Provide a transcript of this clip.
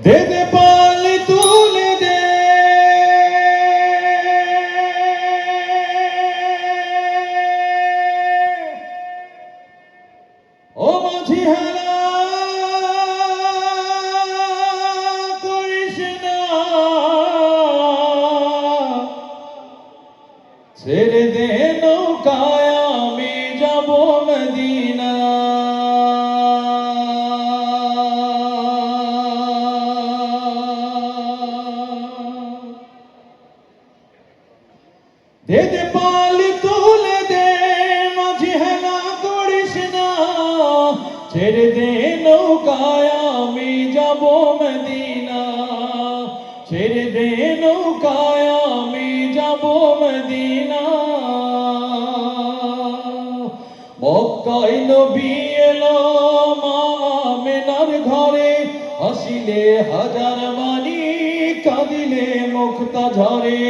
দে দে পাল তুলে দে ও মাঝি হেলা করিস না, ছেড়ে দে নৌকায় আমি যাব মদিনা। দে দে পাল তুলে দে মাঝি হেলা করিস না, ছেড়ে দে নৌকায় আমি যাব মদিনা। ছেড়ে দে নৌকায় আমি যাব মদিনা। মক্কায় নবী এলো মা আমেনার ঘরে, হাসিলে হাজার মানি কাঁদিলে মুক্তা ঝরে।